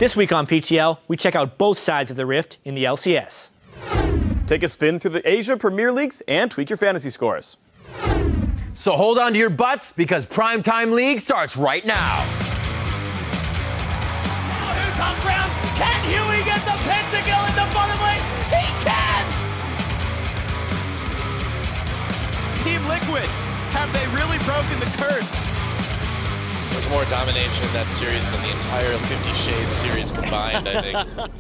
This week on PTL, we check out both sides of the rift in the LCS. Take a spin through the Asia Premier Leagues and tweak your fantasy scores. So hold on to your butts because Primetime League starts right now. Here comes Brown. Can Huey get the pentakill in the bottom lane? He can! Team Liquid, have they really broken the curse? There's more domination in that series than the entire 50 Shades series combined, I think.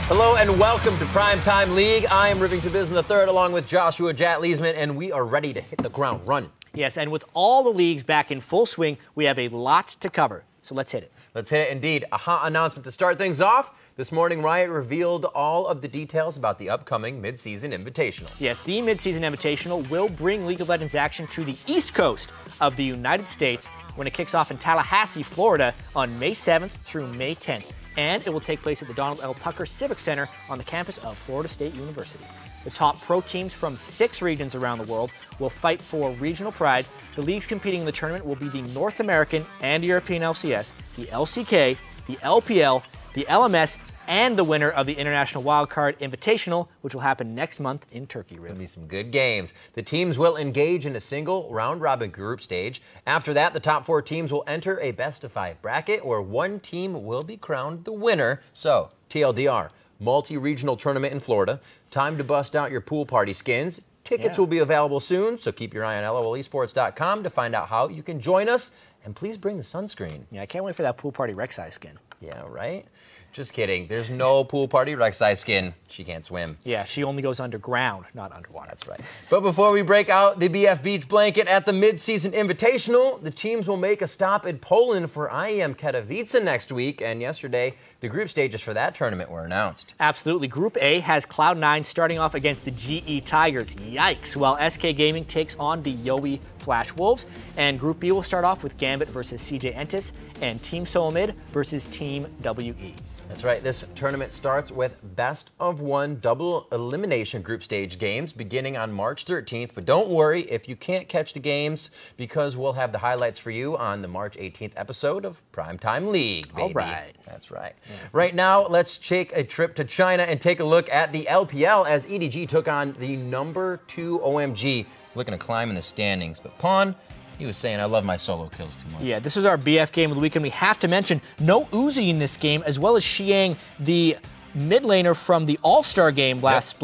Hello and welcome to Primetime League. I am Rivington Bisson III along with Joshua Jat Leesman, and we are ready to hit the ground running. Yes, and with all the leagues back in full swing, we have a lot to cover. So let's hit it. Let's hit it indeed. A hot announcement to start things off. This morning, Riot revealed all of the details about the upcoming mid-season Invitational. Yes, the mid-season Invitational will bring League of Legends action to the East Coast of the United States when it kicks off in Tallahassee, Florida on May 7th through May 10th. And it will take place at the Donald L. Tucker Civic Center on the campus of Florida State University. The top pro teams from 6 regions around the world will fight for regional pride. The leagues competing in the tournament will be the North American and European LCS, the LCK, the LPL, the LMS, and the winner of the International Wildcard Invitational, which will happen next month in Turkey. There'll be some good games. The teams will engage in a single round-robin group stage. After that, the top 4 teams will enter a best-of-5 bracket where one team will be crowned the winner. So, TLDR, multi-regional tournament in Florida. Time to bust out your pool party skins. Tickets will be available soon, so keep your eye on lolesports.com to find out how you can join us. And please bring the sunscreen. Yeah, I can't wait for that pool party Rek'Sai skin. Yeah, right? Just kidding. There's no pool party Rek'Sai skin. She can't swim. Yeah, she only goes underground, not underwater. That's right. But before we break out the BF Beach blanket at the mid-season Invitational, the teams will make a stop in Poland for IEM Katowice next week. And yesterday, the group stages for that tournament were announced. Absolutely. Group A has Cloud9 starting off against the GE Tigers. Yikes. While SK Gaming takes on the Yowie Flash Wolves. And Group B will start off with Gambit versus CJ Entis and Team Solomid versus Team WE. That's right. This tournament starts with best-of-1 double elimination group stage games beginning on March 13th. But don't worry if you can't catch the games because we'll have the highlights for you on the March 18th episode of Primetime League, baby. All right. That's right. Yeah. Right now, let's take a trip to China and take a look at the LPL as EDG took on the number 2 OMG, looking to climb in the standings. But Pawn, he was saying, I love my solo kills too much. Yeah, this is our BF game of the weekend. We have to mention no Uzi in this game, as well as Xiang, the mid laner from the All-Star game last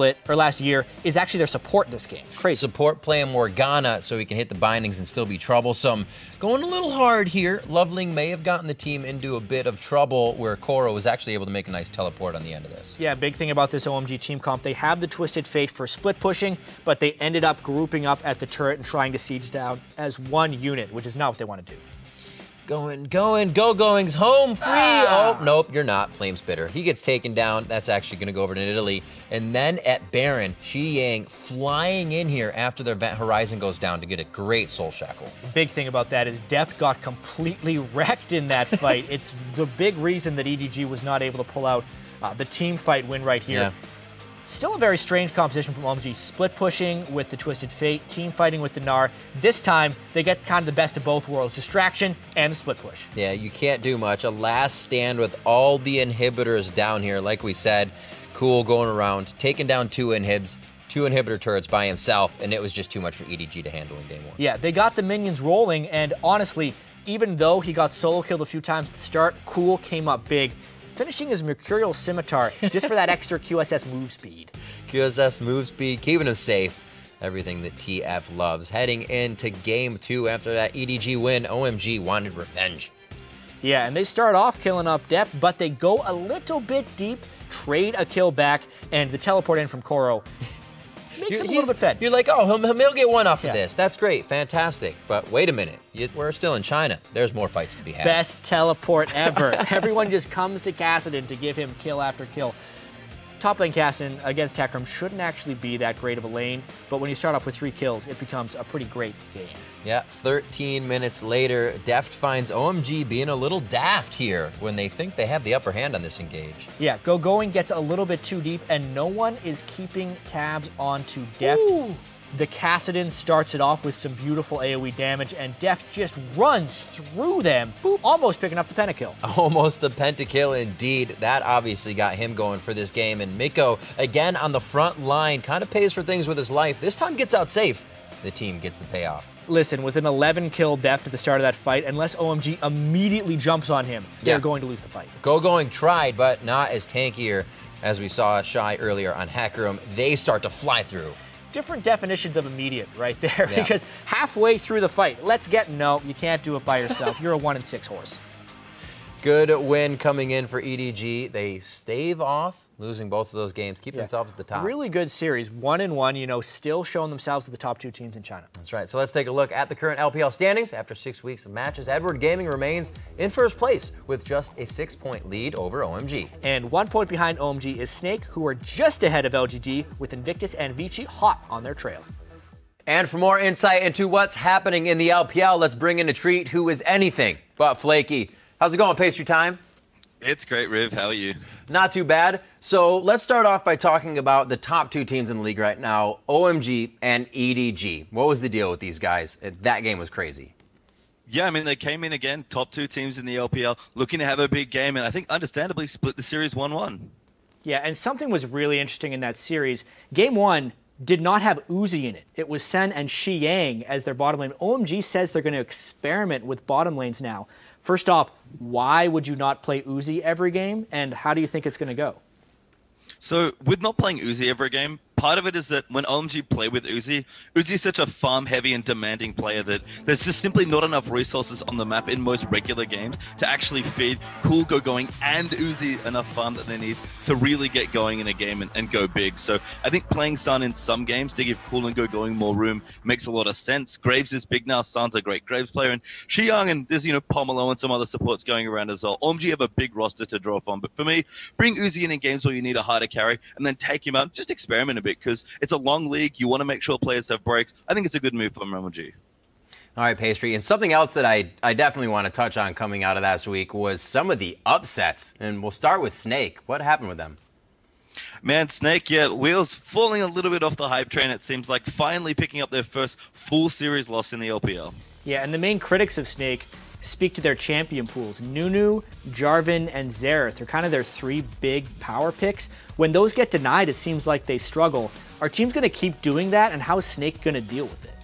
year, is actually their support this game. Crazy. Support playing Morgana so he can hit the bindings and still be troublesome. Going a little hard here. Loveling may have gotten the team into a bit of trouble where Koro was actually able to make a nice teleport on the end of this. Yeah, big thing about this OMG team comp, they have the Twisted Fate for split pushing, but they ended up grouping up at the turret and trying to siege down as one unit, which is not what they want to do. Going's home free. Oh, nope, you're not. Flame Spitter. He gets taken down. That's actually going to go over to Italy. And then at Baron, Xiang flying in here after their Event Horizon goes down to get a great Soul Shackle. The big thing about that is Deft got completely wrecked in that fight. It's the big reason that EDG was not able to pull out the team fight win right here. Yeah. Still a very strange composition from OMG. Split pushing with the Twisted Fate, team fighting with the Gnar. This time, they get kind of the best of both worlds. Distraction and the split push. Yeah, you can't do much. A last stand with all the inhibitors down here. Like we said, Cool going around, taking down 2 inhibs. 2 inhibitor turrets by himself, and it was just too much for EDG to handle in game 1. Yeah, they got the minions rolling, and honestly, even though he got solo killed a few times at the start, Cool came up big, finishing his Mercurial Scimitar just for that extra QSS move speed. QSS move speed, keeping him safe. Everything that TF loves. Heading into game 2 after that EDG win, OMG wanted revenge. Yeah, and they start off killing up Deft, but they go a little bit deep, trade a kill back, and the teleport in from Koro makes him a little bit fed. You're like, oh, he'll get one off of this. That's great, fantastic. But wait a minute, we're still in China. There's more fights to be had. Best teleport ever. Everyone just comes to Kassadin to give him kill after kill. Top lane Kassadin against Tekram shouldn't actually be that great of a lane, but when you start off with 3 kills, it becomes a pretty great game. Yeah, 13 minutes later, Deft finds OMG being a little daft here when they think they have the upper hand on this engage. Yeah, Going gets a little bit too deep, and no one is keeping tabs onto Deft. Ooh. The Kassadin starts it off with some beautiful AoE damage, and Deft just runs through them, boop, almost picking up the pentakill. Almost the pentakill indeed. That obviously got him going for this game. And Miko, again on the front line, kind of pays for things with his life. This time gets out safe. The team gets the payoff. Listen, with an 11-kill Deft at the start of that fight, unless OMG immediately jumps on him, they're going to lose the fight. Going tried, but not as tankier as we saw Shy earlier on Hacker Room. They start to fly through. Different definitions of immediate right there, because halfway through the fight, no, you can't do it by yourself. You're a 1-6 horse. Good win coming in for EDG. They stave off losing both of those games, keep themselves at the top. Really good series, 1-1, you know, still showing themselves as the top 2 teams in China. That's right. So let's take a look at the current LPL standings. After 6 weeks of matches, Edward Gaming remains in first place with just a 6-point lead over OMG. And 1 point behind OMG is Snake, who are just ahead of LGG with Invictus and Vici hot on their trail. And for more insight into what's happening in the LPL, let's bring in a treat who is anything but flaky. How's it going, Pastry Time? It's great, Riv. How are you? Not too bad. So let's start off by talking about the top 2 teams in the league right now, OMG and EDG. What was the deal with these guys? That game was crazy. Yeah, I mean, they came in again, top 2 teams in the LPL, looking to have a big game, and I think understandably split the series 1-1. Yeah, and something was really interesting in that series. Game 1 did not have Uzi in it. It was Sen and Shi Yang as their bottom lane. OMG says they're going to experiment with bottom lanes now. First off, why would you not play Uzi every game, and how do you think it's going to go? So, with not playing Uzi every game, part of it is that when OMG play with Uzi is such a farm-heavy and demanding player that there's just simply not enough resources on the map in most regular games to actually feed Cool, Go Going, and Uzi enough farm that they need to really get going in a game and go big. So, I think playing Sun in some games to give Cool and Go Going more room makes a lot of sense. Graves is big now. Sun's a great Graves player. And Xiang and there's, Pomelo and some other supports going around as well. OMG have a big roster to draw from. But for me, bring Uzi in games where you need a harder carry and then take him out. Just experiment a bit because it's a long league. You want to make sure players have breaks. I think it's a good move from OMG. All right, Pastry. And something else that I definitely want to touch on coming out of last week was some of the upsets. And we'll start with Snake. What happened with them? Man, Snake, wheels falling a little bit off the hype train, it seems like, finally picking up their first full series loss in the LPL. Yeah, and the main critics of Snake speak to their champion pools. Nunu, Jarvan, and Xerath. They're kind of their 3 big power picks. When those get denied, it seems like they struggle. Are teams going to keep doing that, and how is Snake going to deal with it?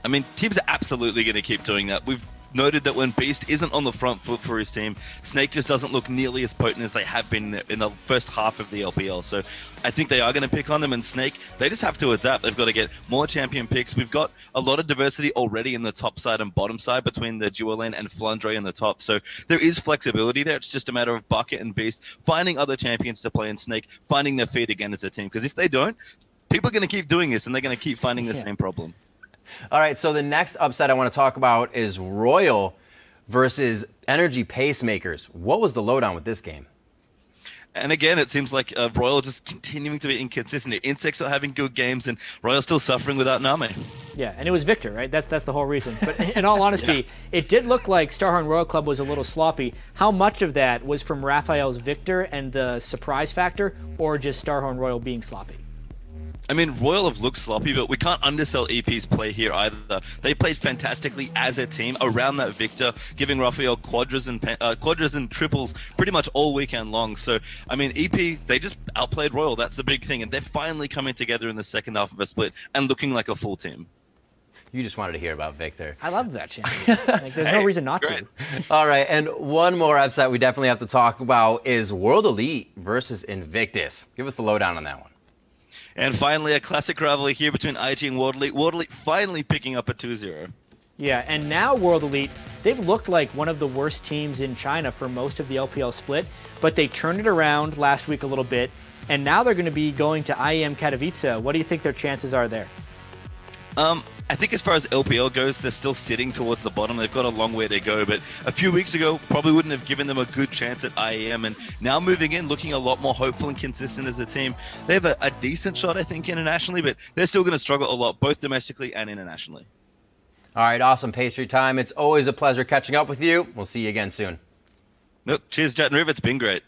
I mean, teams are absolutely going to keep doing that. We've noted that when Beast isn't on the front foot for his team, Snake just doesn't look nearly as potent as they have been in the first half of the LPL. So I think they are going to pick on them, and Snake, they just have to adapt. They've got to get more champion picks. We've got a lot of diversity already in the top side and bottom side between the dual lane and Flandre in the top. So there is flexibility there. It's just a matter of Bucket and Beast finding other champions to play, and Snake finding their feet again as a team. Because if they don't, people are going to keep doing this, and they're going to keep finding the same problem. All right, so the next upset I want to talk about is Royal versus Energy Pacemakers. What was the lowdown with this game? And again, it seems like Royal just continuing to be inconsistent. Insects are having good games, and Royal still suffering without Name. Yeah, and it was Victor, right? That's the whole reason. But in all honesty, it did look like Starhorn Royal Club was a little sloppy. How much of that was from Raphael's Victor and the surprise factor, or just Starhorn Royal being sloppy? I mean, Royal have looked sloppy, but we can't undersell EP's play here either. They played fantastically as a team around that Victor, giving Raphael quadras and triples pretty much all weekend long. So, I mean, EP, they just outplayed Royal. That's the big thing. And they're finally coming together in the second half of a split and looking like a full team. You just wanted to hear about Victor. I love that champion. Like, there's no reason not to. All right, and one more upset we definitely have to talk about is World Elite versus Invictus. Give us the lowdown on that one. And finally, a classic rivalry here between IG and World Elite. World Elite finally picking up a 2-0. Yeah, and now World Elite, they've looked like one of the worst teams in China for most of the LPL split, but they turned it around last week a little bit, and now they're going to be going to IEM Katowice. What do you think their chances are there? I think as far as LPL goes, they're still sitting towards the bottom. They've got a long way to go, but a few weeks ago, probably wouldn't have given them a good chance at IEM, and now moving in, looking a lot more hopeful and consistent as a team. They have a decent shot, I think, internationally, but they're still going to struggle a lot, both domestically and internationally. All right, awesome Pastry Time. It's always a pleasure catching up with you. We'll see you again soon. Nope. Cheers, Jet and Riv. It's been great.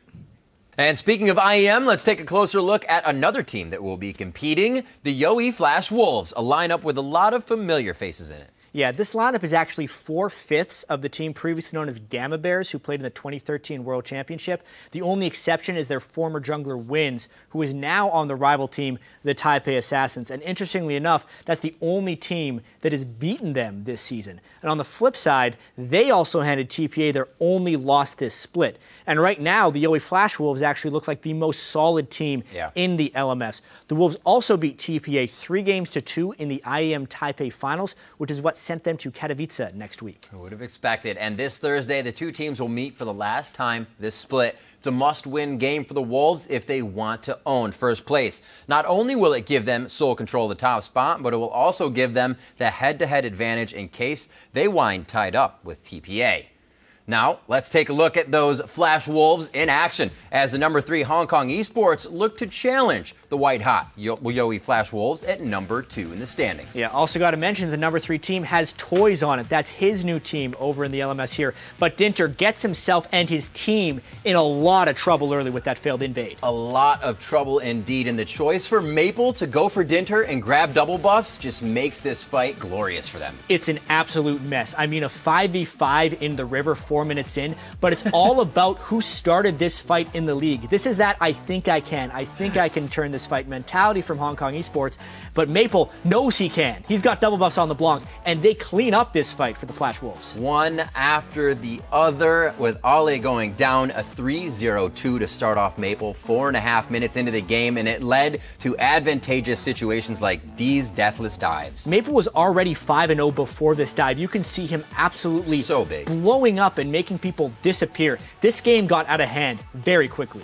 And speaking of IEM, let's take a closer look at another team that will be competing, the Yowie Flash Wolves, a lineup with a lot of familiar faces in it. Yeah, this lineup is actually 4/5 of the team previously known as Gamma Bears, who played in the 2013 World Championship. The only exception is their former jungler Wins, who is now on the rival team, the Taipei Assassins. And interestingly enough, that's the only team that has beaten them this season. And on the flip side, they also handed TPA their only loss this split. And right now, the Yowie Flash Wolves actually look like the most solid team in the LMS. The Wolves also beat TPA 3-2 in the IEM Taipei Finals, which is what sent them to Katowice next week. Who would have expected? And this Thursday, the two teams will meet for the last time this split. It's a must-win game for the Wolves if they want to own first place. Not only will it give them sole control of the top spot, but it will also give them the head-to-head advantage in case they wind tied up with TPA. Now, let's take a look at those Flash Wolves in action as the #3 Hong Kong Esports look to challenge the white-hot Yowie Flash Wolves at #2 in the standings. Yeah, also got to mention the #3 team has toys on it. That's his new team over in the LMS here. But Dinter gets himself and his team in a lot of trouble early with that failed invade. A lot of trouble indeed, and the choice for Maple to go for Dinter and grab double buffs just makes this fight glorious for them. It's an absolute mess. I mean, a 5v5 in the river 4 minutes in, but it's all about who started this fight in the league. This is that I think I can turn this fight mentality from Hong Kong Esports, but Maple knows he can. He's got double buffs on the Blanc, and they clean up this fight for the Flash Wolves. One after the other, with Ale going down a 3-0-2 to start off Maple 4.5 minutes into the game, and it led to advantageous situations like these deathless dives. Maple was already 5-0 before this dive. You can see him absolutely so big, blowing up and making people disappear. This game got out of hand very quickly.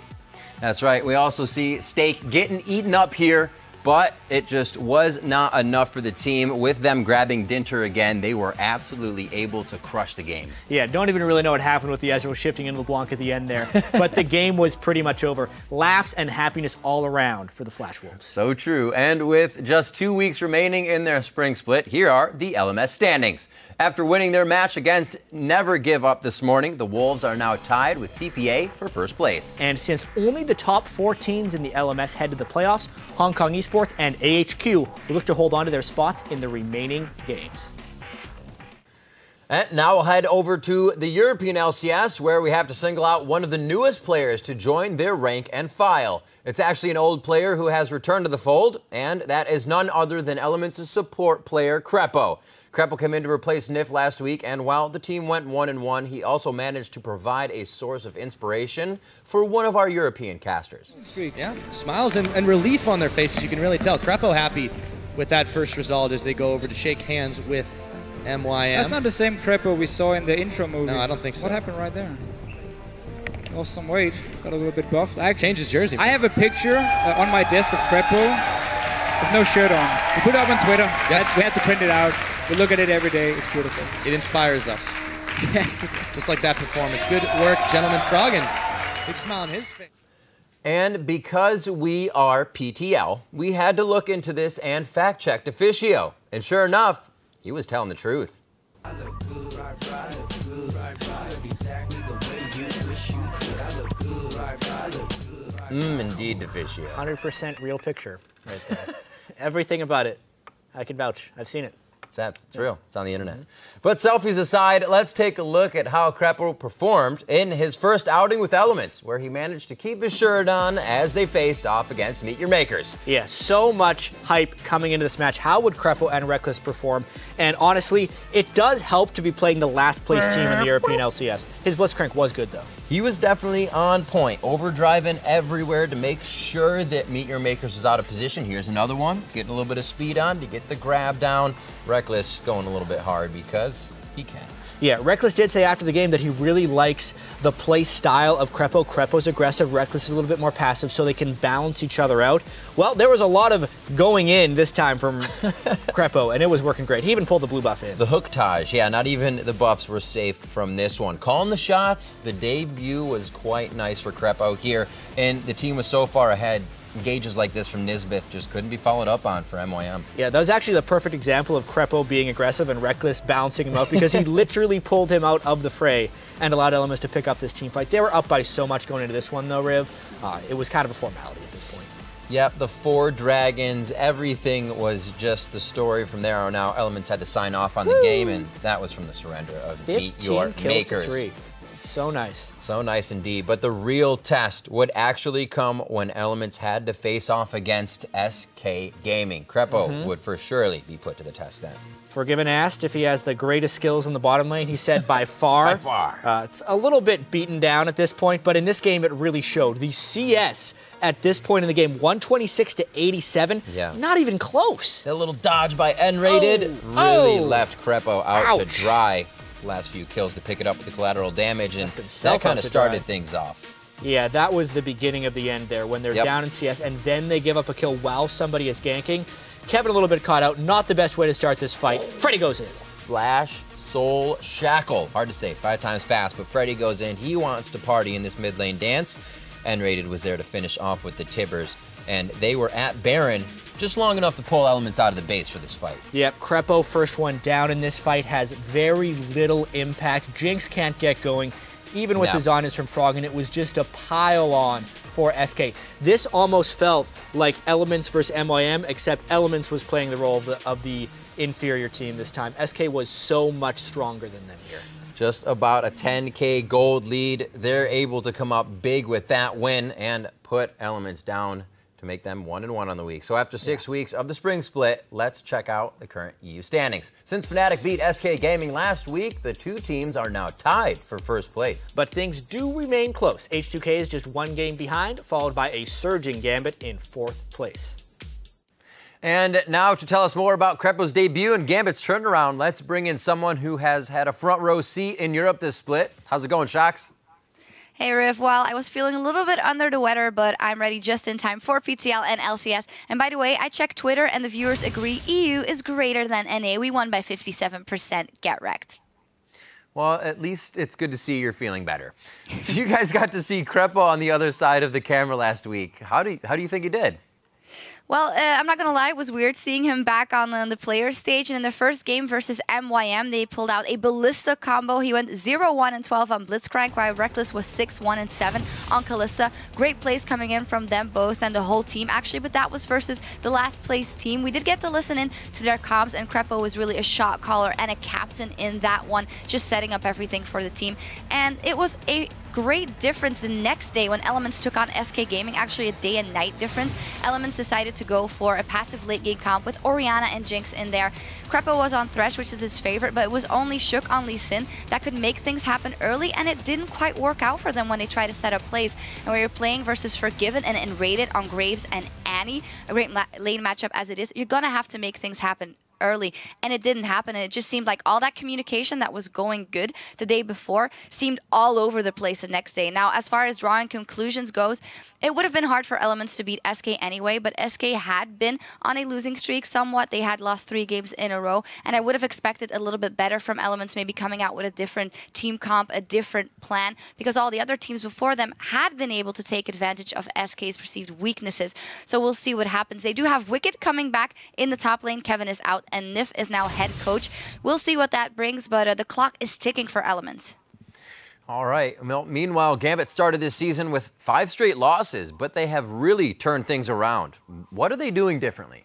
That's right. We also see Steak getting eaten up here, but it just was not enough for the team. With them grabbing Dinter again, they were absolutely able to crush the game. Yeah, don't even really know what happened with the Ezreal shifting into LeBlanc at the end there, but the game was pretty much over. Laughs and happiness all around for the Flash Wolves. So true. And with just 2 weeks remaining in their spring split, here are the LMS standings. After winning their match against Never Give Up this morning, the Wolves are now tied with TPA for first place. And since only the top 4 teams in the LMS head to the playoffs, Hong Kong Esports and AHQ will look to hold on to their spots in the remaining games. And now we'll head over to the European LCS, where we have to single out one of the newest players to join their rank and file. It's actually an old player who has returned to the fold, and that is none other than Elements' support player, Krepo. Krepo came in to replace Nif last week, and while the team went 1-1, he also managed to provide a source of inspiration for one of our European casters. Yeah, smiles and relief on their faces, you can really tell. Krepo happy with that first result as they go over to shake hands with MYM. That's not the same Krepo we saw in the intro movie. No, I don't think so. What happened right there? Lost some weight, got a little bit buffed. I changed his jersey. I have a picture on my desk of Krepo with no shirt on. We put it up on Twitter. Yes. We had to print it out. We look at it every day. It's beautiful. It inspires us. Yes, it does. Just like that performance. Good work, Gentleman Frog, and big smile on his face. And because we are PTL, we had to look into this and fact-check Officio. And sure enough, he was telling the truth. I look good, I look good, I look exactly the way you wish you could. I look good, I look good. Indeed, Officio. 100% real picture right there. Everything about it, I can vouch. I've seen it. It's real. It's on the internet. But selfies aside, let's take a look at how Krepo performed in his first outing with Elements, where he managed to keep his shirt on as they faced off against Meet Your Makers. Yeah, so much hype coming into this match. How would Krepo and Reckless perform? And honestly, it does help to be playing the last place team in the European LCS. His Blitzcrank was good, though. He was definitely on point, overdriving everywhere to make sure that Meet Your Makers was out of position. Here's another one, getting a little bit of speed on to get the grab down. Reckless going a little bit hard because he can. Yeah, Reckless did say after the game that he really likes the play style of Krepo. Krepo's aggressive, Reckless is a little bit more passive, so they can balance each other out. Well, there was a lot of going in this time from Krepo, and it was working great. He even pulled the blue buff in. The hooktage, yeah, not even the buffs were safe from this one. Calling the shots, the debut was quite nice for Krepo here, and the team was so far ahead, engages like this from Nisbeth just couldn't be followed up on for MYM. Yeah, that was actually the perfect example of Krepo being aggressive and Reckless bouncing him out because he literally pulled him out of the fray and allowed Elements to pick up this team fight. They were up by so much going into this one, though, Riv. It was kind of a formality at this point. Yep, the 4 dragons, everything was just the story from there on out. Elements had to sign off on the game, and that was from the surrender of Meet Your Makers. 3. So nice. So nice indeed. But the real test would actually come when Elements had to face off against SK Gaming. Krepo would for surely be put to the test then. Forgiven asked if he has the greatest skills in the bottom lane. He said by far. By far. It's a little bit beaten down at this point, but in this game it really showed. The CS at this point in the game, 126 to 87. Yeah. Not even close. That little dodge by N-Rated really left Krepo out to dry. Last few kills to pick it up with the collateral damage, and that kind of started things off. Yeah, that was the beginning of the end there when they're down in CS and then they give up a kill while somebody is ganking. Kevin a little bit caught out. Not the best way to start this fight. Freddy goes in. Flash, Soul, Shackle. Hard to say, 5 times fast, but Freddy goes in. He wants to party in this mid lane dance. N-Rated was there to finish off with the Tibbers, and they were at Baron just long enough to pull Elements out of the base for this fight. Yep, Krepo, first one down in this fight, has very little impact. Jinx can't get going, even with the Zonias from Frog, and it was just a pile on for SK. This almost felt like Elements versus MYM, except Elements was playing the role of the inferior team this time. SK was so much stronger than them here. Just about a 10K gold lead. They're able to come up big with that win and put Elements down to make them 1-1 on the week. So after 6 weeks of the spring split, let's check out the current EU standings. Since Fnatic beat SK Gaming last week, the 2 teams are now tied for first place. But things do remain close. H2K is just 1 game behind, followed by a surging Gambit in 4th place. And now to tell us more about Krepo's debut and Gambit's turnaround, let's bring in someone who has had a front row seat in Europe this split. How's it going, Shocks? Hey Riff, well, I was feeling a little bit under the weather, but I'm ready just in time for PTL and LCS. And by the way, I checked Twitter and the viewers agree EU is greater than NA. We won by 57%. Get wrecked. Well, at least it's good to see you're feeling better. So you guys got to see Krepo on the other side of the camera last week. How do you think he did? Well, I'm not going to lie, it was weird seeing him back on the player stage. And in the first game versus MYM, they pulled out a Ballista combo. He went 0-1-12 on Blitzcrank, while Reckless was 6-1-7 on Kalista. Great plays coming in from them both and the whole team, actually. But that was versus the last place team. We did get to listen in to their comms, and Krepo was really a shot caller and a captain in that one, just setting up everything for the team. And it was a great difference the next day when Elements took on SK Gaming, actually a day and night difference. Elements decided to go for a passive late game comp with Orianna and Jinx in there. Krepo was on Thresh, which is his favorite, but it was only Shook on Lee Sin that could make things happen early, and it didn't quite work out for them when they tried to set up plays. And we were playing versus Forgiven and Enrated on Graves and Annie, a great lane matchup as it is. You're gonna have to make things happen early, and it didn't happen. And it just seemed like all that communication that was going good the day before seemed all over the place the next day. Now, as far as drawing conclusions goes, it would have been hard for Elements to beat SK anyway, but SK had been on a losing streak somewhat. They had lost 3 games in a row, and I would have expected a little bit better from Elements, maybe coming out with a different team comp, a different plan, because all the other teams before them had been able to take advantage of SK's perceived weaknesses. So we'll see what happens. They do have Wicked coming back in the top lane. Kevin is out, and Nif is now head coach. We'll see what that brings, but the clock is ticking for Elements. All right. Well, meanwhile, Gambit started this season with 5 straight losses, but they have really turned things around. What are they doing differently?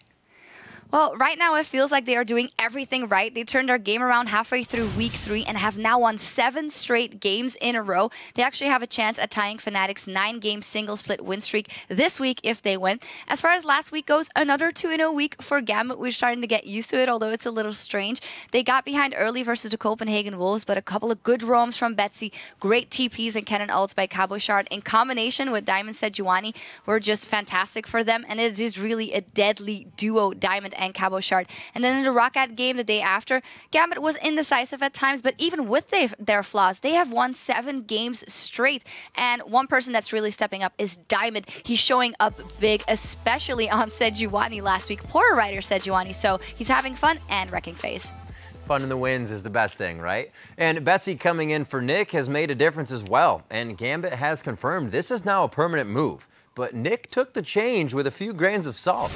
Well, right now it feels like they are doing everything right. They turned their game around halfway through week 3 and have now won 7 straight games in a row. They actually have a chance at tying Fnatic's 9-game single-split win streak this week if they win. As far as last week goes, another 2-0 week for Gambit. We're starting to get used to it, although it's a little strange. They got behind early versus the Copenhagen Wolves, but a couple of good roams from Betsy, great TPs and cannon ults by Cabochard in combination with Diamond Sejuani were just fantastic for them, and it is really a deadly duo, Diamond and Cabochard. And then in the Roccat game the day after, Gambit was indecisive at times, but even with their flaws, they have won 7 games straight. And one person that's really stepping up is Diamond. He's showing up big, especially on Sejuani last week. Poor Ryder Sejuani, so he's having fun and wrecking phase. Fun in the wins is the best thing, right? And Betsy coming in for Nick has made a difference as well. And Gambit has confirmed this is now a permanent move. but Nick took the change with a few grains of salt.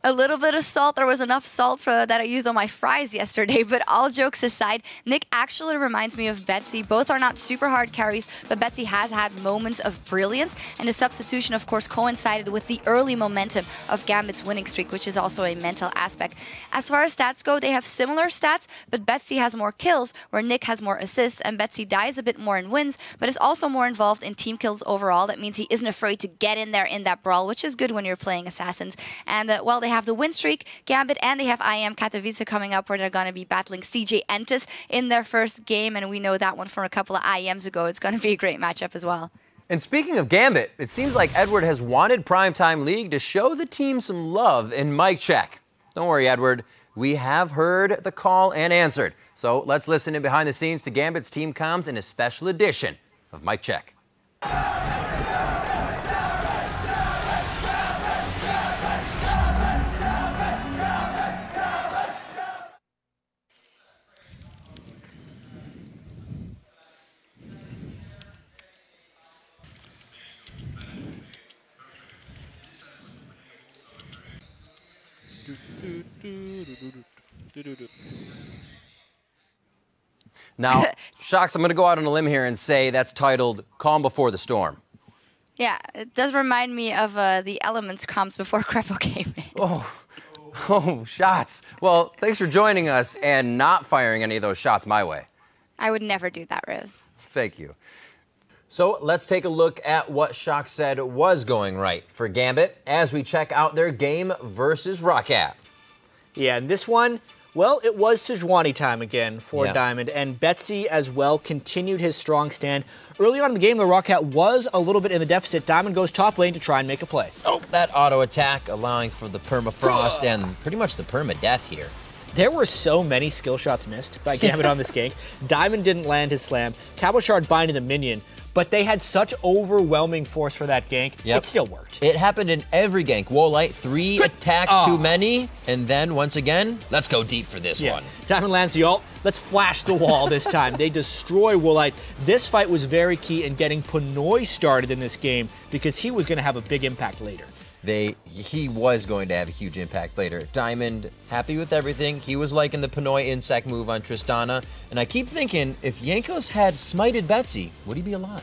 A little bit of salt. There was enough salt that I used on my fries yesterday, but all jokes aside, Nick actually reminds me of Betsy. Both are not super hard carries, but Betsy has had moments of brilliance, and the substitution, of course, coincided with the early momentum of Gambit's winning streak, which is also a mental aspect. As far as stats go, they have similar stats, but Betsy has more kills, where Nick has more assists, and Betsy dies a bit more in wins, but is also more involved in team kills overall. That means he isn't afraid to get in there in that brawl, which is good when you're playing Assassins. And, well, they have the win streak, Gambit, and they have IM Katowice coming up, where they're going to be battling CJ Entis in their first game, and we know that one from a couple of IMs ago. It's going to be a great matchup as well. And speaking of Gambit, it seems like Edward has wanted Primetime League to show the team some love in mic check. Don't worry, Edward. We have heard the call and answered. So let's listen in behind the scenes to Gambit's team comms in a special edition of Mic Check. Now, Shocks, I'm going to go out on a limb here and say that's titled Calm Before the Storm. Yeah, it does remind me of the Elements comms before Krepo came in. Oh, shots. Well, thanks for joining us and not firing any of those shots my way. I would never do that, Riv. Thank you. So let's take a look at what Shock said was going right for Gambit as we check out their game versus Roccat. Yeah, and this one, well, it was Sejuani time again for Diamond, and Betsy as well continued his strong stand. Early on in the game, the Roccat was a little bit in the deficit. Diamond goes top lane to try and make a play. Oh, that auto attack allowing for the permafrost and pretty much the permadeath here. There were so many skill shots missed by Gambit on this gank. Diamond didn't land his slam. Cabochard binding the minion, but they had such overwhelming force for that gank, it still worked. It happened in every gank. Woolite, 3 attacks too many, and then once again, let's go deep for this one. Diamond lands the ult. Let's flash the wall this time. They destroy Woolite. This fight was very key in getting Pinoy started in this game because he was going to have a big impact later. He was going to have a huge impact later. Diamond, happy with everything. He was liking the Pinoy insect move on Tristana. And I keep thinking, if Jankos had smited Betsy, would he be alive?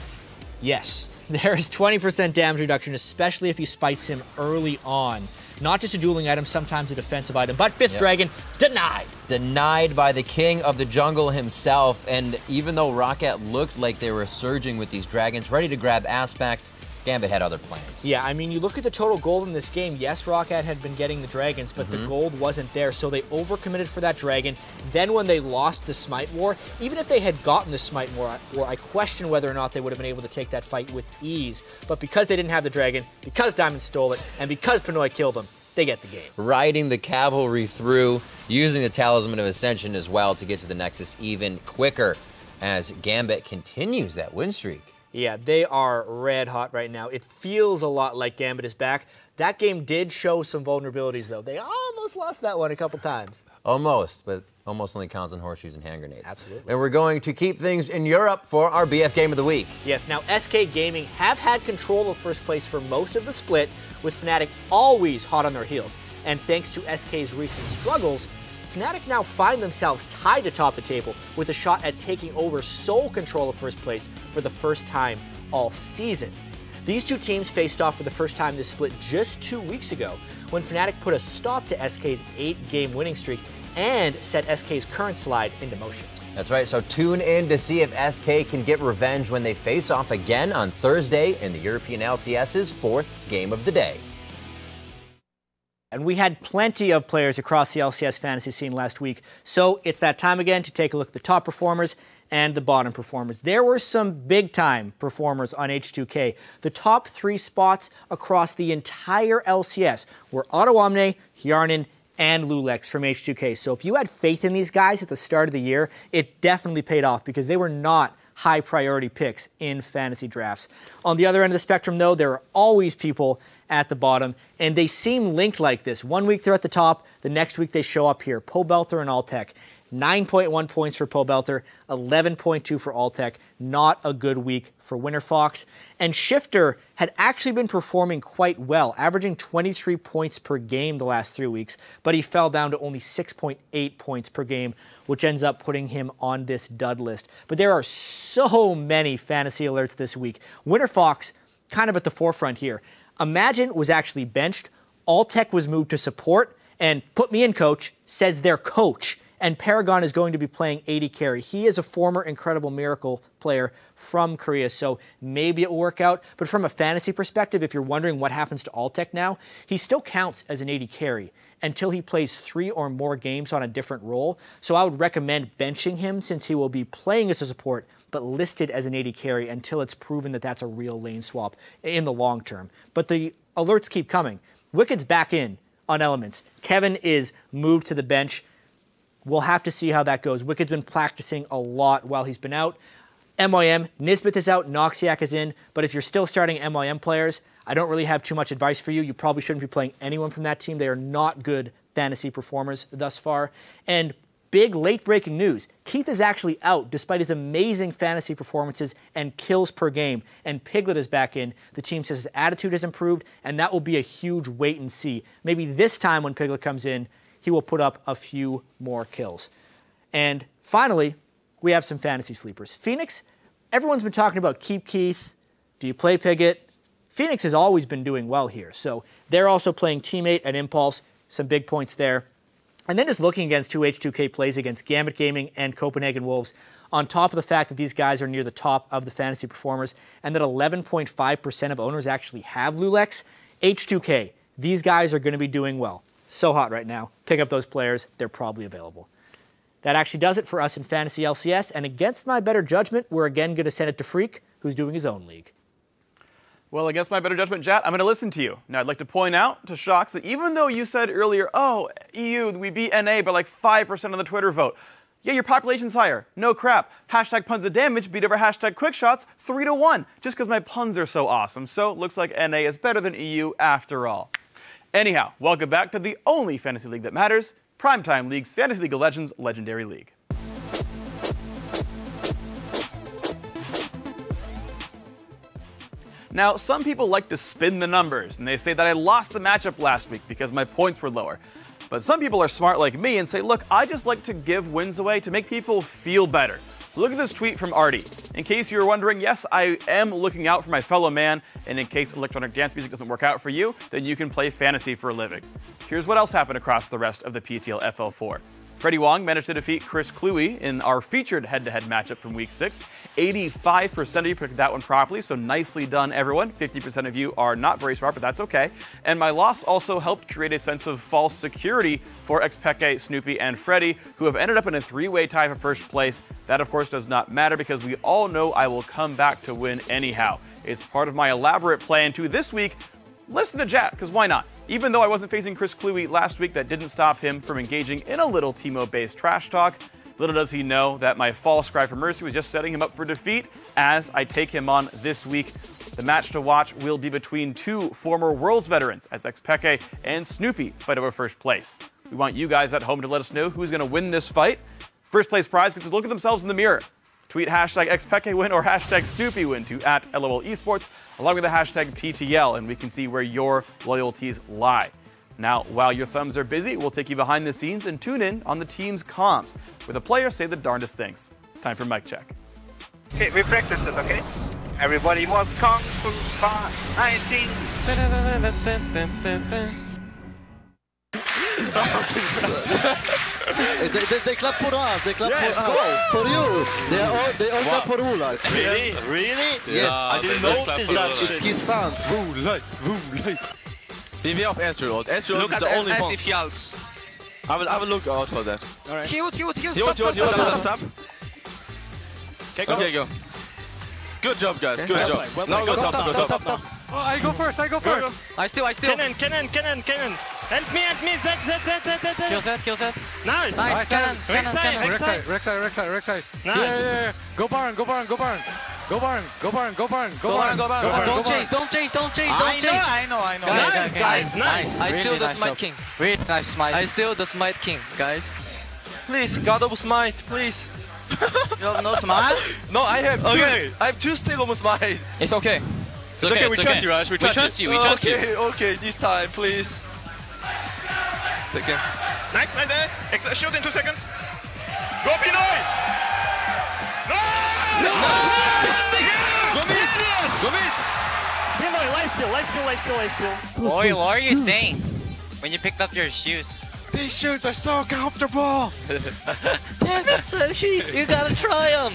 Yes. There is 20% damage reduction, especially if he spites him early on. Not just a dueling item, sometimes a defensive item. But 5th Dragon, denied. Denied by the king of the jungle himself. And even though Roccat looked like they were surging with these dragons, ready to grab Aspect, Gambit had other plans. Yeah, I mean, you look at the total gold in this game. Yes, Roccat had been getting the dragons, but the gold wasn't there, so they overcommitted for that dragon. Then when they lost the Smite War, even if they had gotten the Smite War, I question whether or not they would have been able to take that fight with ease. But because they didn't have the dragon, because Diamond stole it, and because Pinoy killed them, they get the game. Riding the cavalry through, using the Talisman of Ascension as well to get to the Nexus even quicker as Gambit continues that win streak. Yeah, they are red hot right now. It feels a lot like Gambit is back. That game did show some vulnerabilities, though. They almost lost that one a couple times. Almost, but almost only counts on horseshoes and hand grenades. Absolutely. And we're going to keep things in Europe for our BF Game of the Week. Yes, now SK Gaming have had control of first place for most of the split, with Fnatic always hot on their heels. And thanks to SK's recent struggles, Fnatic now find themselves tied atop the table with a shot at taking over sole control of first place for the first time all season. These two teams faced off for the first time this split just 2 weeks ago when Fnatic put a stop to SK's 8-game winning streak and set SK's current slide into motion. That's right, so tune in to see if SK can get revenge when they face off again on Thursday in the European LCS's 4th game of the day. And we had plenty of players across the LCS fantasy scene last week, so it's that time again to take a look at the top performers and the bottom performers. There were some big-time performers on H2K. The top 3 spots across the entire LCS were Otto Omne, Hjarnan, and Lulex from H2K. So if you had faith in these guys at the start of the year, it definitely paid off because they were not high-priority picks in fantasy drafts. On the other end of the spectrum, though, there are always people at the bottom, and they seem linked like this. 1 week they're at the top, the next week they show up here. Pobelter and Altec. 9.1 points for Pobelter, 11.2 for Alltech. Not a good week for Winterfox. And Shifter had actually been performing quite well, averaging 23 points per game the last 3 weeks, but he fell down to only 6.8 points per game, which ends up putting him on this dud list. But there are so many fantasy alerts this week. Winterfox kind of at the forefront here. Imagine was actually benched. Alltech was moved to support, and put me in, coach, says their coach. And Paragon is going to be playing AD carry. He is a former Incredible Miracle player from Korea, so maybe it will work out. But from a fantasy perspective, if you're wondering what happens to Alltech now, he still counts as an AD carry until he plays 3 or more games on a different role. So I would recommend benching him since he will be playing as a support, but listed as an AD carry until it's proven that that's a real lane swap in the long term. But the alerts keep coming. Wicked's back in on Elements. Kevin is moved to the bench. We'll have to see how that goes. Wicked's been practicing a lot while he's been out. MYM, Nisbet is out, Noxiak is in, but if you're still starting MYM players, I don't really have too much advice for you. You probably shouldn't be playing anyone from that team. They are not good fantasy performers thus far. And big late-breaking news, Keith is actually out despite his amazing fantasy performances and kills per game, and Piglet is back in. The team says his attitude has improved, and that will be a huge wait and see. Maybe this time when Piglet comes in, he will put up a few more kills. And finally, we have some fantasy sleepers. Phoenix, everyone's been talking about keep Keith. Do you play Piglet? Phoenix has always been doing well here. So they're also playing Teammate at Impulse. Some big points there. And then just looking against 2H2K plays against Gambit Gaming and Copenhagen Wolves, on top of the fact that these guys are near the top of the fantasy performers and that 11.5% of owners actually have Lulex, H2K, these guys are going to be doing well. So hot right now. Pick up those players. They're probably available. That actually does it for us in Fantasy LCS. And against my better judgment, we're again going to send it to Freak, who's doing his own league. Well, against my better judgment, Jat, I'm going to listen to you. Now, I'd like to point out to Shox that even though you said earlier, oh, EU, we beat NA by like 5% on the Twitter vote. Yeah, your population's higher. No crap. Hashtag puns of damage beat over hashtag quick shots 3-1, just because my puns are so awesome. So, looks like NA is better than EU after all. Anyhow, welcome back to the only fantasy league that matters, Primetime League's Fantasy League of Legends Legendary League. Now, some people like to spin the numbers, and they say that I lost the matchup last week because my points were lower. But some people are smart like me and say, look, I just like to give wins away to make people feel better. Look at this tweet from Artie. In case you were wondering, yes, I am looking out for my fellow man, and in case electronic dance music doesn't work out for you, then you can play fantasy for a living. Here's what else happened across the rest of the PTL FL4. Freddie Wong managed to defeat Chris Kluwe in our featured head-to-head matchup from Week 6. 85% of you picked that one properly, so nicely done, everyone. 50% of you are not very smart, but that's okay. And my loss also helped create a sense of false security for Xpeke, Snoopy, and Freddie, who have ended up in a 3-way tie for first place. That, of course, does not matter because we all know I will come back to win anyhow. It's part of my elaborate plan to this week. Listen to Jat, because why not? Even though I wasn't facing Chris Kluwe last week, that didn't stop him from engaging in a little Teemo-based trash talk. Little does he know that my false cry for mercy was just setting him up for defeat as I take him on this week. The match to watch will be between two former Worlds veterans as Xpeke and Snoopy fight over first place. We want you guys at home to let us know who's going to win this fight. First place prize gets to look at themselves in the mirror. Tweet hashtag Xpeke win or hashtag Snoopy win to @LOL Esports, along with the hashtag PTL, and we can see where your loyalties lie. Now, while your thumbs are busy, we'll take you behind the scenes and tune in on the team's comms, where the players say the darndest things. It's time for mic check. Okay, we practiced it, okay? Everybody was Kung Fu Fighting. They clap for us. They clap for you. They all clap for Ola. Really? Really? Yes. I didn't notice that. It's Kiss fans. Roulette. We have Astro ult. Astro ult is the only one. I will look out for that. Alright. Heal. Stop. Okay, go. Good job, guys. Good job. Now go top. Oh, I go first. I still. Cannon. Help me. Kill set. Nice. Cannon. Nice. Rek'Sai. Yeah. Go barn. Don't chase. I know. Nice. I steal the Smite King. Really nice smite. I steal the Smite King, guys. please. God of Smite, please. You have no smite? No, I have two. I have 2 still of Smite. It's okay. It's okay. We trust you, Raj. We trust you. We trust you. Okay, this time, please. Okay. Nice. Shoot in 2 seconds. Go Pinoy! No! Go mid! Pinoy, life steal. Boy, what are you saying when you picked up your shoes? These shoes are so comfortable! Damn it, Sushi! You gotta try them!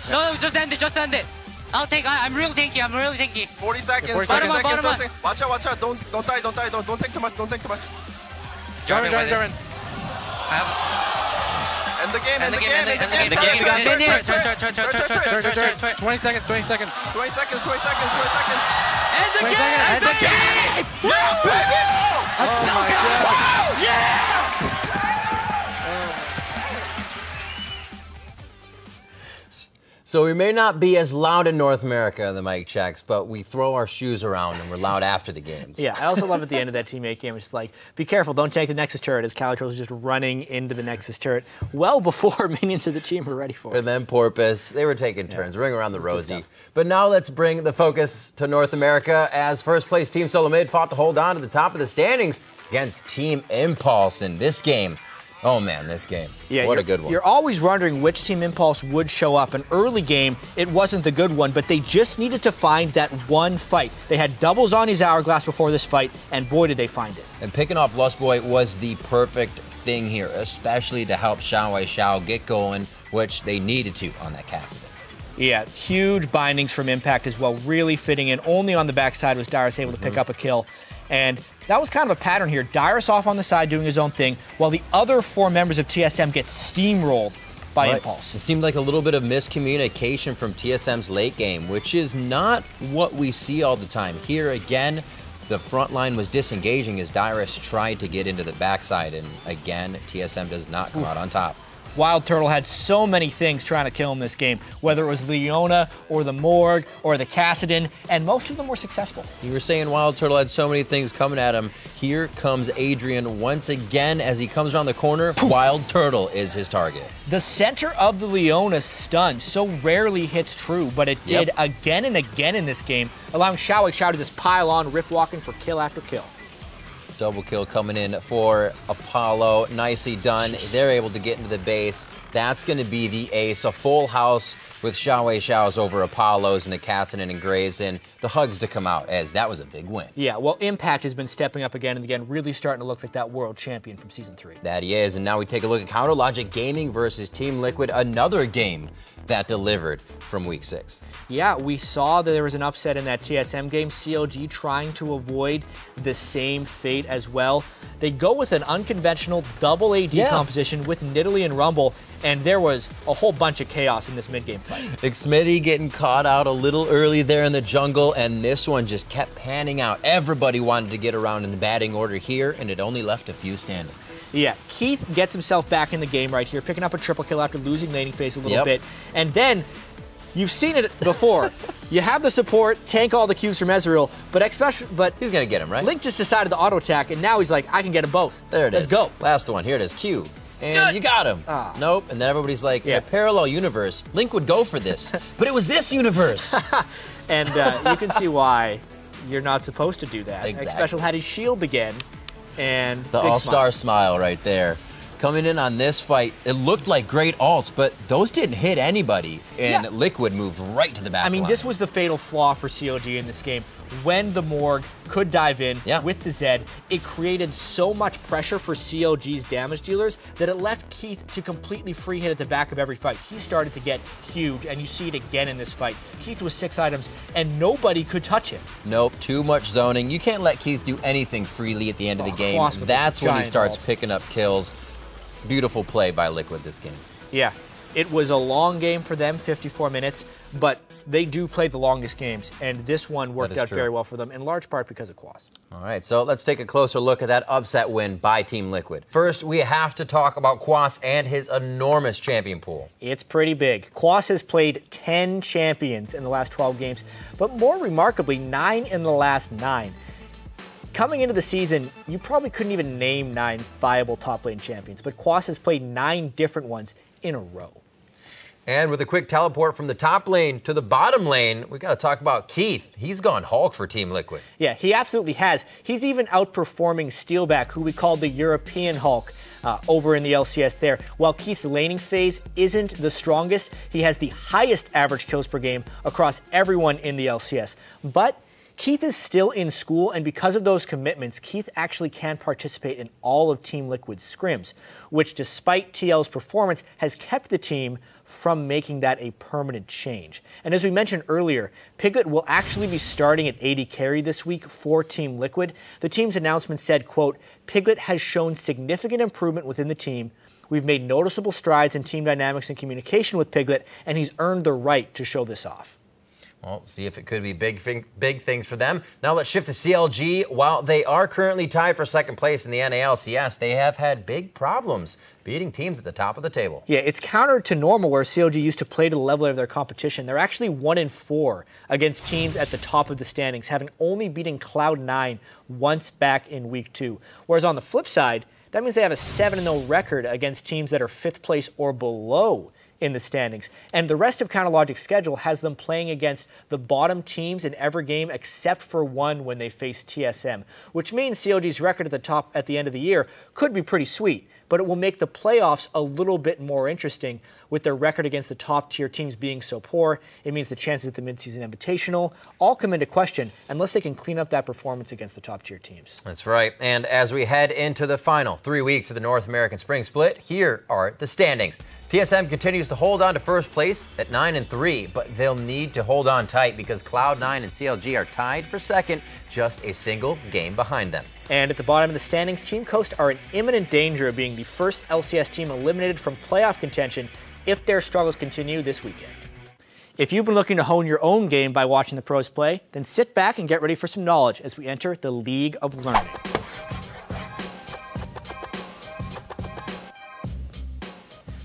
No, just end it. I'm real tanky. 40 seconds. 40 seconds. Bottom up. Watch out. Don't die. Don't take too much. Jarvan. End the game. 20 seconds. End the game! Yeah, baby! I'm so good! Wow! Yeah! So we may not be as loud in North America in the mic checks, but we throw our shoes around and we're loud after the games. Yeah, I also love at the end of that teammate game, it's like, be careful, don't take the Nexus turret, as Cali Trolls is just running into the Nexus turret well before minions of the team were ready for it. And then Porpoise, they were taking turns, ring around the rosy. But now let's bring the focus to North America as first place Team Solo Mid fought to hold on to the top of the standings against Team Impulse in this game. Oh man, this game. Yeah, what a good one. You're always wondering which Team Impulse would show up. An early game, it wasn't the good one, but they just needed to find that one fight. They had doubles on his Hourglass before this fight, and boy did they find it. And picking off Lust Boy was the perfect thing here, especially to help Xiao get going, which they needed to on that Cassidy. Yeah, huge bindings from Impact as well, really fitting in. Only on the backside was Dyrus able to pick up a kill. And that was kind of a pattern here. Dyrus off on the side doing his own thing, while the other 4 members of TSM get steamrolled by Impulse. It seemed like a little bit of miscommunication from TSM's late game, which is not what we see all the time. Here again, the front line was disengaging as Dyrus tried to get into the backside, and again, TSM does not come out on top. Wild Turtle had so many things trying to kill him this game, whether it was Leona or the Morg or the Cassidon, and most of them were successful. You were saying Wild Turtle had so many things coming at him. Here comes Adrian once again as he comes around the corner. Wild Turtle is his target. The center of the Leona stun so rarely hits true, but it did again and again in this game, allowing Xiao to just pile on, rift walking for kill after kill. Double kill coming in for Apollo. Nicely done. They're able to get into the base. That's going to be the ace. A full house with Xiao's over Apollo's and the Cassidon and Graves, and the hugs to come out as that was a big win. Yeah, well, Impact has been stepping up again and again, really starting to look like that world champion from Season 3. That he is, and now we take a look at Counter Logic Gaming versus Team Liquid, another game that delivered from Week 6. Yeah, we saw that there was an upset in that TSM game. CLG trying to avoid the same fate as well. They go with an unconventional double AD composition with Nidalee and Rumble, and there was a whole bunch of chaos in this mid-game fight. Smithy getting caught out a little early there in the jungle, and this one just kept panning out. Everybody wanted to get around in the batting order here, and it only left a few standing. Yeah, Keith gets himself back in the game right here, picking up a triple kill after losing laning phase a little bit. And then, you've seen it before. You have the support, tank all the Qs from Ezreal, but he's going to get him, right? Link just decided to auto-attack, and now he's like, I can get them both. There it is. Let's go. Last one. Here it is. Q. And you got him. Nope. And then everybody's like, in a parallel universe, Link would go for this. But it was this universe. And you can see why you're not supposed to do that. Exactly. Special had his shield again. And the all-star smile right there. Coming in on this fight, it looked like great ults, but those didn't hit anybody, and Liquid moved right to the back line. This was the fatal flaw for CLG in this game. When the Morg could dive in with the Zed, it created so much pressure for CLG's damage dealers that it left Keith to completely free hit at the back of every fight. He started to get huge, and you see it again in this fight. Keith was 6 items, and nobody could touch him. Nope, too much zoning. You can't let Keith do anything freely at the end of the game. That's when he starts picking up kills. Beautiful play by Liquid this game. Yeah, it was a long game for them, 54 minutes, but they do play the longest games, and this one worked out very well for them, in large part because of Quas. All right, so let's take a closer look at that upset win by Team Liquid. First, we have to talk about Quas and his enormous champion pool. It's pretty big. Quas has played 10 champions in the last 12 games, but more remarkably, 9 in the last 9. Coming into the season, you probably couldn't even name 9 viable top lane champions, but Quas has played 9 different ones in a row. And with a quick teleport from the top lane to the bottom lane, we got to talk about Keith. He's gone Hulk for Team Liquid. Yeah, he absolutely has. He's even outperforming Steelback, who we call the European Hulk, over in the LCS there. While Keith's laning phase isn't the strongest, he has the highest average kills per game across everyone in the LCS. But Keith is still in school, and because of those commitments, Keith actually can participate in all of Team Liquid's scrims, which despite TL's performance has kept the team from making that a permanent change. And as we mentioned earlier, Piglet will actually be starting at AD carry this week for Team Liquid. The team's announcement said, quote, "Piglet has shown significant improvement within the team. We've made noticeable strides in team dynamics and communication with Piglet, and he's earned the right to show this off." Well, see if it could be big things for them. Now let's shift to CLG. While they are currently tied for second place in the NALCS, they have had big problems beating teams at the top of the table. Yeah, it's counter to normal where CLG used to play to the level of their competition. They're actually 1-4 against teams at the top of the standings, having only beaten Cloud9 once back in Week 2. Whereas on the flip side, that means they have a 7-0 record against teams that are 5th place or below in the standings. And the rest of CounterLogic's schedule has them playing against the bottom teams in every game except for one when they face TSM, which means CLG's record at the top at the end of the year could be pretty sweet, but it will make the playoffs a little bit more interesting with their record against the top tier teams being so poor. It means the chances at the midseason invitational all come into question unless they can clean up that performance against the top tier teams. That's right. And as we head into the final 3 weeks of the North American Spring Split, here are the standings. TSM continues to hold on to first place at 9-3, but they'll need to hold on tight because Cloud9 and CLG are tied for second, just a single game behind them. And at the bottom of the standings, Team Coast are in imminent danger of being the first LCS team eliminated from playoff contention if their struggles continue this weekend. If you've been looking to hone your own game by watching the pros play, then sit back and get ready for some knowledge as we enter the League of Learning.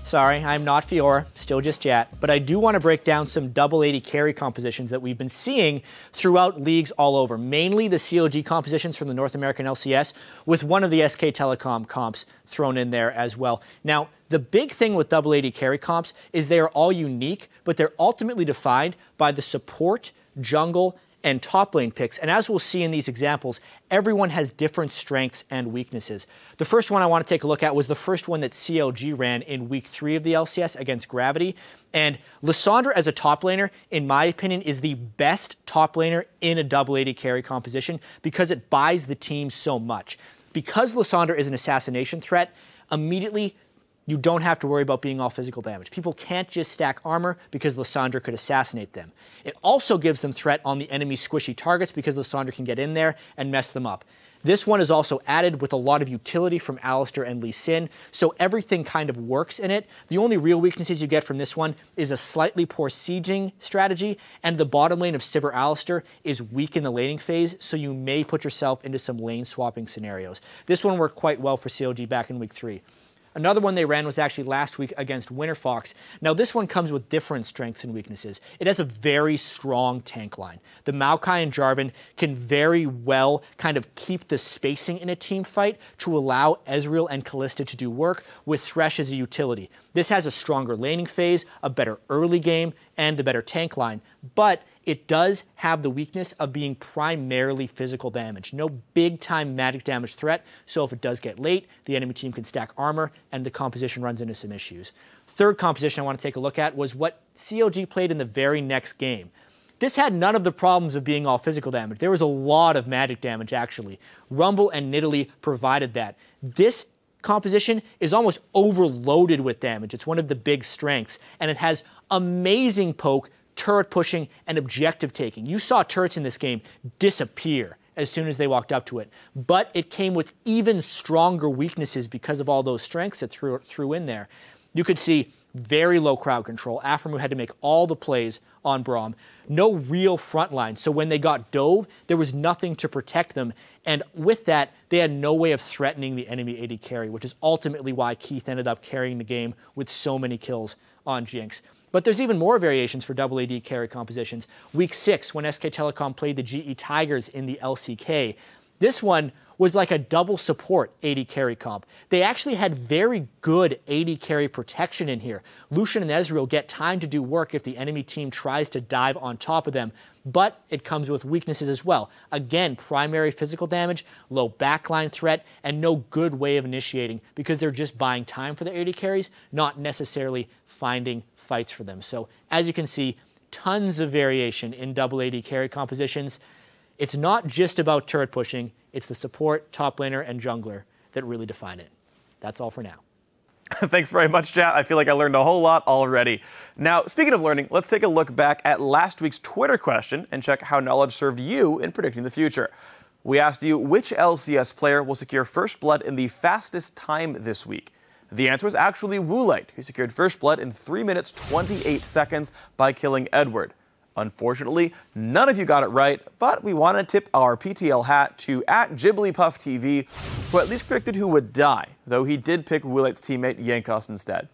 Sorry, I'm not Fiora, still just Jat, but I do want to break down some double AD carry compositions that we've been seeing throughout leagues all over, mainly the CLG compositions from the North American LCS, with one of the SK Telecom comps thrown in there as well. Now, the big thing with double AD carry comps is they are all unique, but they're ultimately defined by the support, jungle, and top lane picks. And as we'll see in these examples, everyone has different strengths and weaknesses. The first one I want to take a look at was the first one that CLG ran in Week 3 of the LCS against Gravity. And Lissandra as a top laner, in my opinion, is the best top laner in a double AD carry composition because it buys the team so much. Because Lissandra is an assassination threat, immediately you don't have to worry about being all physical damage. People can't just stack armor because Lissandra could assassinate them. It also gives them threat on the enemy's squishy targets because Lissandra can get in there and mess them up. This one is also added with a lot of utility from Alistar and Lee Sin, so everything kind of works in it. The only real weaknesses you get from this one is a slightly poor sieging strategy, and the bottom lane of Sivir Alistar is weak in the laning phase, so you may put yourself into some lane swapping scenarios. This one worked quite well for CLG back in Week 3. Another one they ran was actually last week against Winterfox. Now this one comes with different strengths and weaknesses. It has a very strong tank line. The Maokai and Jarvan can very well kind of keep the spacing in a team fight to allow Ezreal and Kalista to do work with Thresh as a utility. This has a stronger laning phase, a better early game, and a better tank line. But it does have the weakness of being primarily physical damage. No big-time magic damage threat, so if it does get late, the enemy team can stack armor, and the composition runs into some issues. Third composition I want to take a look at was what CLG played in the very next game. This had none of the problems of being all physical damage. There was a lot of magic damage, actually. Rumble and Nidalee provided that. This composition is almost overloaded with damage. It's one of the big strengths, and it has amazing poke, turret pushing, and objective taking. You saw turrets in this game disappear as soon as they walked up to it. But it came with even stronger weaknesses because of all those strengths it threw in there. You could see very low crowd control. Aphromoo had to make all the plays on Braum. No real front line, so when they got dove, there was nothing to protect them. And with that, they had no way of threatening the enemy AD carry, which is ultimately why Keith ended up carrying the game with so many kills on Jinx. But there's even more variations for double AD carry compositions. Week 6, when SK Telecom played the GE Tigers in the LCK, This one was like a double support AD carry comp. They actually had very good AD carry protection in here. Lucian and Ezreal get time to do work if the enemy team tries to dive on top of them, but it comes with weaknesses as well. Again, primary physical damage, low backline threat, and no good way of initiating because they're just buying time for the AD carries, not necessarily finding fights for them. So as you can see, tons of variation in double AD carry compositions. It's not just about turret pushing, it's the support, top laner, and jungler that really define it. That's all for now. Thanks very much, chat. I feel like I learned a whole lot already. Now, speaking of learning, let's take a look back at last week's Twitter question and check how knowledge served you in predicting the future. We asked you which LCS player will secure first blood in the fastest time this week. The answer was actually Woolite, who secured first blood in 3 minutes 28 seconds by killing Edward. Unfortunately, none of you got it right, but we want to tip our PTL hat to @GhibliPuffTV, who at least predicted who would die, though he did pick Woolite's teammate Yankos instead.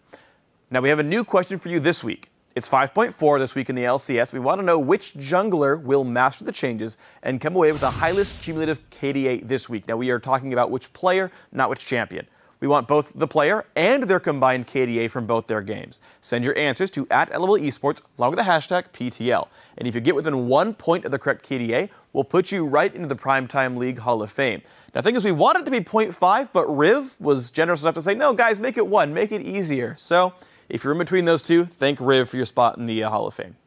Now we have a new question for you this week. It's 5.4 this week in the LCS. We want to know which jungler will master the changes and come away with the highest cumulative KDA this week. Now we are talking about which player, not which champion. We want both the player and their combined KDA from both their games. Send your answers to @LOLesports along with the hashtag PTL. And if you get within 1 point of the correct KDA, we'll put you right into the Primetime League Hall of Fame. Now, the thing is, we wanted it to be 0.5, but Riv was generous enough to say, no, guys, make it 1, make it easier. So if you're in between those two, thank Riv for your spot in the Hall of Fame.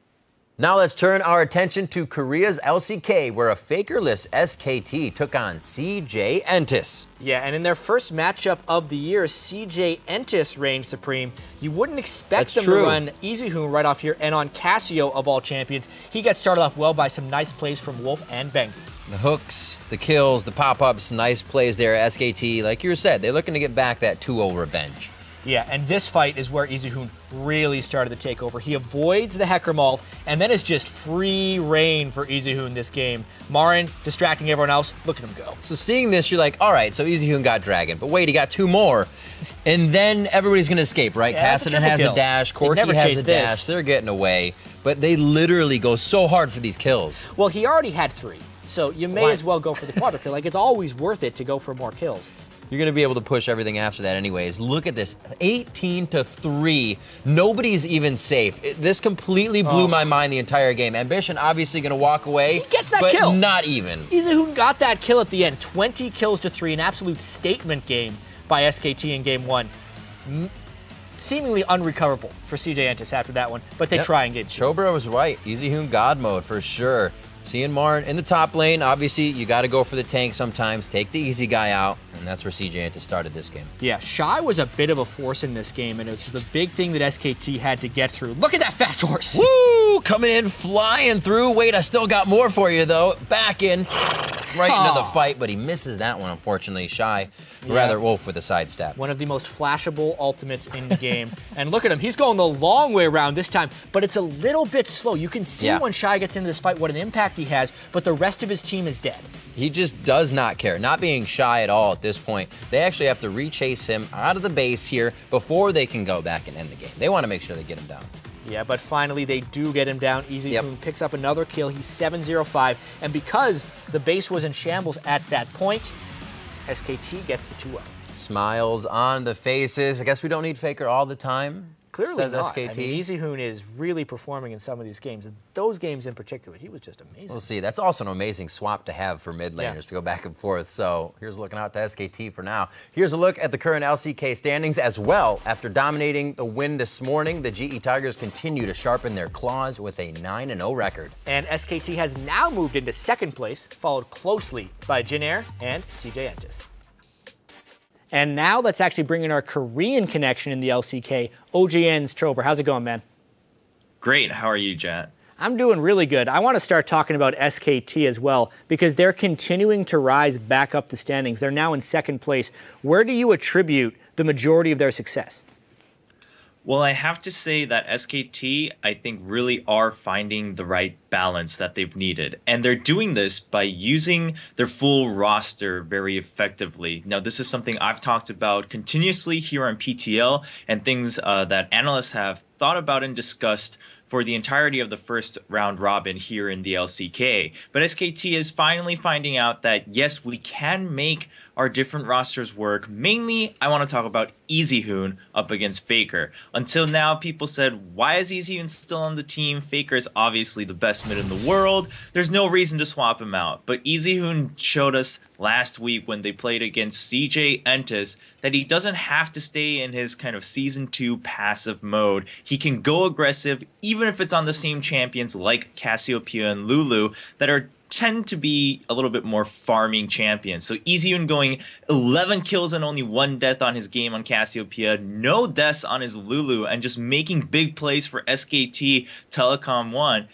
Now let's turn our attention to Korea's LCK, where a fakerless SKT took on CJ Entus. Yeah, and in their first matchup of the year, CJ Entus reigned supreme. You wouldn't expect them to run EasyHoon right off here, and on Casio of all champions, he got started off well by some nice plays from Wolf and Bengi. The hooks, the kills, the pop-ups, nice plays there. SKT, like you said, they're looking to get back that 2-0 revenge. Yeah, and this fight is where EasyHoon really started to take over. He avoids the Hecker Maul, and then it's just free reign for EasyHoon this game. Marin distracting everyone else. Look at him go. So seeing this, you're like, all right, so EasyHoon got Dragon, but wait, he got 2 more. And then everybody's going to escape, right? Yeah, Cassidy has a dash, Corki has a dash, they're getting away. But they literally go so hard for these kills. Well, he already had 3, so you may as well go for the quadra kill. Like, it's always worth it to go for more kills. You're going to be able to push everything after that anyways. Look at this, 18-3. Nobody's even safe. This completely blew my mind the entire game. Ambition obviously going to walk away. He gets that but kill. Not even. EasyHoon got that kill at the end. 20 kills to 3, an absolute statement game by SKT in game 1. Seemingly unrecoverable for CJ Entus after that one, but they try in game 2. Chobra was right. EasyHoon God mode for sure. Seeing Marin in the top lane, obviously you got to go for the tank sometimes, take the easy guy out, and that's where CJ Entus started this game. Yeah, Shy was a bit of a force in this game, and it's the big thing that SKT had to get through. Look at that fast horse! Woo! Coming in, flying through. Wait, I still got more for you, though. Back in, right into the fight, but he misses that one, unfortunately. Shy, rather Wolf with a sidestep. One of the most flashable ultimates in the game. And look at him, he's going the long way around this time, but it's a little bit slow. You can see when Shy gets into this fight what an impact he has, but the rest of his team is dead. He just does not care, not being shy at all at this point. They actually have to rechase him out of the base here before they can go back and end the game. They want to make sure they get him down. Yeah, but finally they do get him down. EasyHoon picks up another kill. He's 7-0-5, and because the base was in shambles at that point, SKT gets the 2-0. Smiles on the faces. I guess we don't need Faker all the time. Clearly says not. SKT. I mean, EasyHoon is really performing in some of these games. Those games in particular, he was just amazing. We'll see. That's also an amazing swap to have for mid laners to go back and forth. So here's looking out to SKT for now. Here's a look at the current LCK standings as well. After dominating the win this morning, the GE Tigers continue to sharpen their claws with a 9-0 record. And SKT has now moved into second place, followed closely by Jin Air and CJ Entus. And now let's actually bring in our Korean connection in the LCK, OGN's Trober. How's it going, man? Great. How are you, Jet? I'm doing really good. I want to start talking about SKT as well because they're continuing to rise back up the standings. They're now in second place. Where do you attribute the majority of their success? Well, I have to say that SKT, I think, really are finding the right balance that they've needed. And they're doing this by using their full roster very effectively. Now, this is something I've talked about continuously here on PTL and things that analysts have thought about and discussed for the entirety of the first round robin here in the LCK. But SKT is finally finding out that, yes, we can make our different rosters work. Mainly, I want to talk about EasyHoon up against Faker. Until now, people said, why is EasyHoon still on the team? Faker is obviously the best mid in the world. There's no reason to swap him out. But EasyHoon showed us last week when they played against CJ Entis that he doesn't have to stay in his kind of Season 2 passive mode. He can go aggressive even if it's on the same champions like Cassiopeia and Lulu that tend to be a little bit more farming champions. So EasyHoon going 11 kills and only 1 death on his game on Cassiopeia, no deaths on his Lulu, and just making big plays for SKT Telecom 1.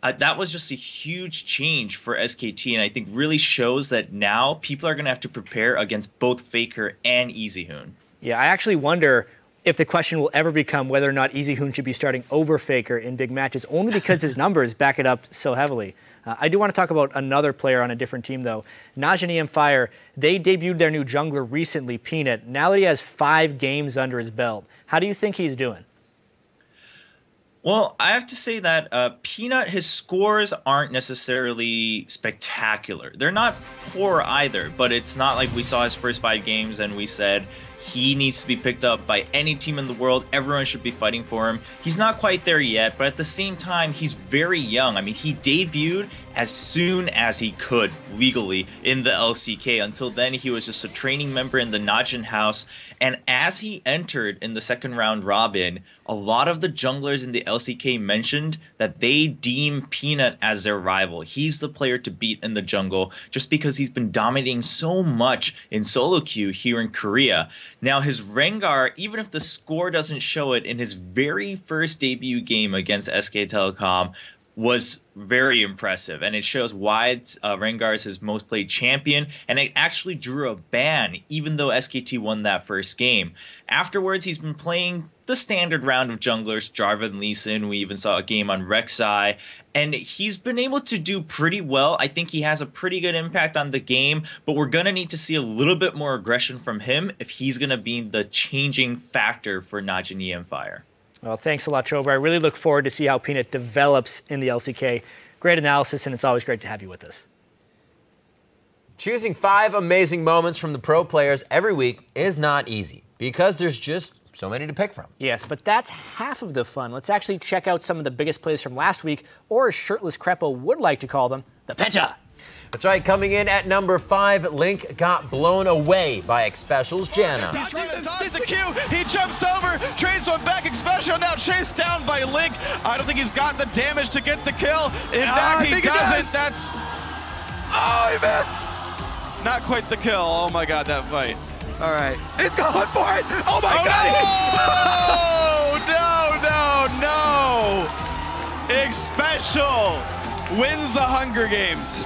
That was just a huge change for SKT, and I think really shows that now people are going to have to prepare against both Faker and EasyHoon. Yeah, I actually wonder if the question will ever become whether or not EasyHoon should be starting over Faker in big matches, only because his numbers back it up so heavily. I do want to talk about another player on a different team, though. Najin Fire, they debuted their new jungler recently, Peanut. Now that he has 5 games under his belt, how do you think he's doing? Well, I have to say that Peanut, his scores aren't necessarily spectacular. They're not poor either, but it's not like we saw his first 5 games and we said he needs to be picked up by any team in the world. Everyone should be fighting for him. He's not quite there yet, but at the same time, he's very young. I mean, he debuted as soon as he could legally in the LCK. Until then, he was just a training member in the Najin house. And as he entered in the second round robin, a lot of the junglers in the LCK mentioned that they deem Peanut as their rival. He's the player to beat in the jungle just because he's been dominating so much in solo queue here in Korea. Now, his Rengar, even if the score doesn't show it, in his very first debut game against SK Telecom, was very impressive, and it shows why Rengar is his most played champion, and it actually drew a ban even though SKT won that first game. Afterwards, he's been playing the standard round of junglers, Jarvan, Lee Sin. We even saw a game on Rek'Sai, and he's been able to do pretty well. I think he has a pretty good impact on the game, but we're going to need to see a little bit more aggression from him if he's going to be the changing factor for Najin Fire. Well, thanks a lot, Chober. I really look forward to see how Peanut develops in the LCK. Great analysis, and it's always great to have you with us. Choosing 5 amazing moments from the pro players every week is not easy because there's just so many to pick from. Yes, but that's half of the fun. Let's actually check out some of the biggest plays from last week, or as Shirtless Krepo would like to call them, the Penta. That's right, coming in at number 5, Link got blown away by Xpecial's Janna. He's trying to dodge the Q, he jumps over, trades one back, Xpecial now chased down by Link. I don't think he's got the damage to get the kill. In fact, he doesn't. That's... Oh, he missed! Not quite the kill. Oh my god, that fight. All right, he's going for it! Oh my god! No! Xpecial wins the Hunger Games.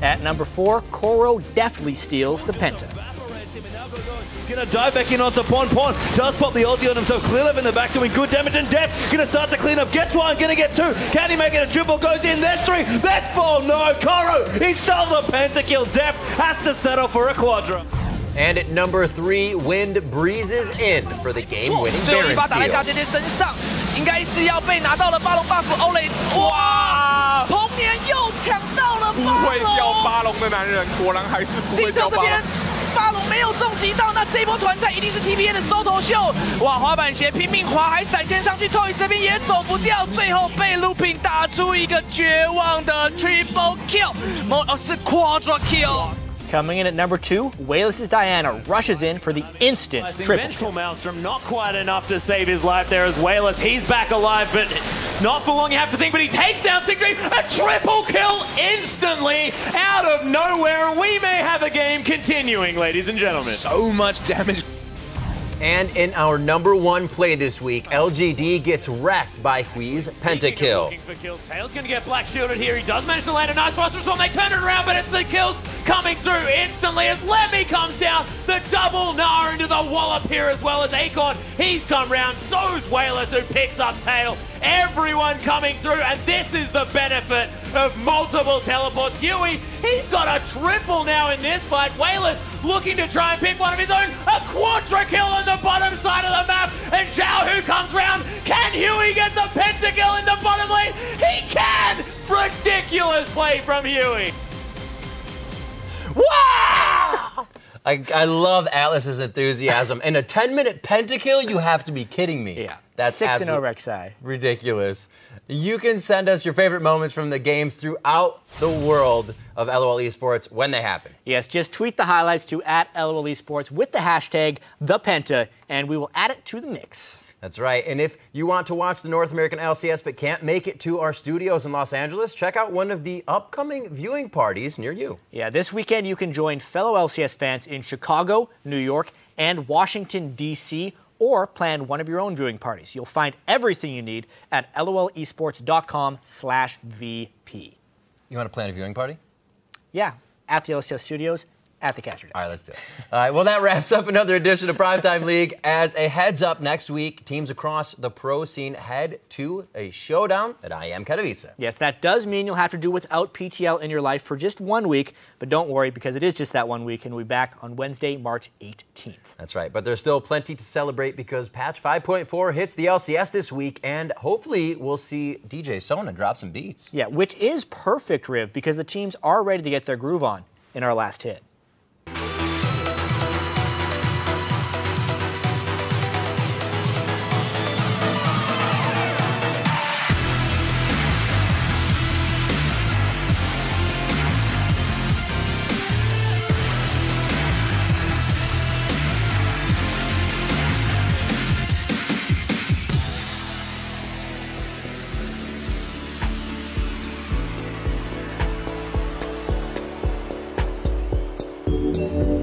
At number 4, Koro deftly steals the Penta. Gonna dive back in onto Pon. Does pop the ulti on himself. Clearlove in the back doing good damage and depth. Gonna start to clean up. Gets 1, gonna get 2. Can he make it a triple? Goes in. There's 3. That's 4. No, Koro, he stole the Pentakill. Depth has to settle for a quadra. And at number 3, Wind breezes in for the game-winning Baron steal. 应该是要被拿到了巴龙 buff， 欧蕾，哇！彭年又抢到了巴龙，不会掉巴龙的男人，果然还是不会掉巴龙。巴龙没有重击到，那这一波团战一定是 TPN 的收头秀。哇，滑板鞋拼命滑，还闪现上去 ，Toy 这边也走不掉，最后被 Looping 打出一个绝望的 Triple Kill， 是 Quadra Kill。 Coming in at number 2, Wayless's Diana rushes in for the instant triple. Vengeful Maelstrom, not quite enough to save his life there as Wayless. He's back alive, but not for long you have to think, but he takes down Sigdream. A triple kill instantly out of nowhere. We may have a game continuing, ladies and gentlemen. So much damage. And in our number 1 play this week, LGD gets wrecked by Hui's Pentakill. Looking for kills. Tails gonna get black shielded here. He does manage to land a nice Buster Storm. They turn it around, but it's the kills coming through instantly as Lemmy comes down. The double Gnar into the wallop here as well as Acorn. He's come round. So's Wayless who picks up Tail. everyone coming through, and this is the benefit of multiple teleports. Huey, he's got a triple now in this fight. Wayless looking to try and pick one of his own. A quadra kill on the bottom side of the map, and Zhao who comes round. Can Huey get the pentakill in the bottom lane? He can! Ridiculous play from Huey. Wow! I love Atlas's enthusiasm. In a 10-minute pentakill, you have to be kidding me. Yeah, that's 6-0 Rek'Sai. Ridiculous. You can send us your favorite moments from the games throughout the world of LOL Esports when they happen. Yes, just tweet the highlights to @LOL Esports with the hashtag #ThePenta, and we will add it to the mix. That's right. And if you want to watch the North American LCS but can't make it to our studios in Los Angeles, check out one of the upcoming viewing parties near you. Yeah, this weekend you can join fellow LCS fans in Chicago, New York, and Washington, D.C., or plan one of your own viewing parties. You'll find everything you need at lolesports.com/VP. You want to plan a viewing party? Yeah, at the LCS studios, at the caster desk. All right, let's do it. All right, well, that wraps up another edition of Primetime League. As a heads up, next week, teams across the pro scene head to a showdown at IEM Katowice. Yes, that does mean you'll have to do without PTL in your life for just 1 week, but don't worry because it is just that 1 week, and we'll be back on Wednesday, March 18th. That's right, but there's still plenty to celebrate because patch 5.4 hits the LCS this week, and hopefully we'll see DJ Sona drop some beats. Yeah, which is perfect, Riv, because the teams are ready to get their groove on in our last hit. Thank you.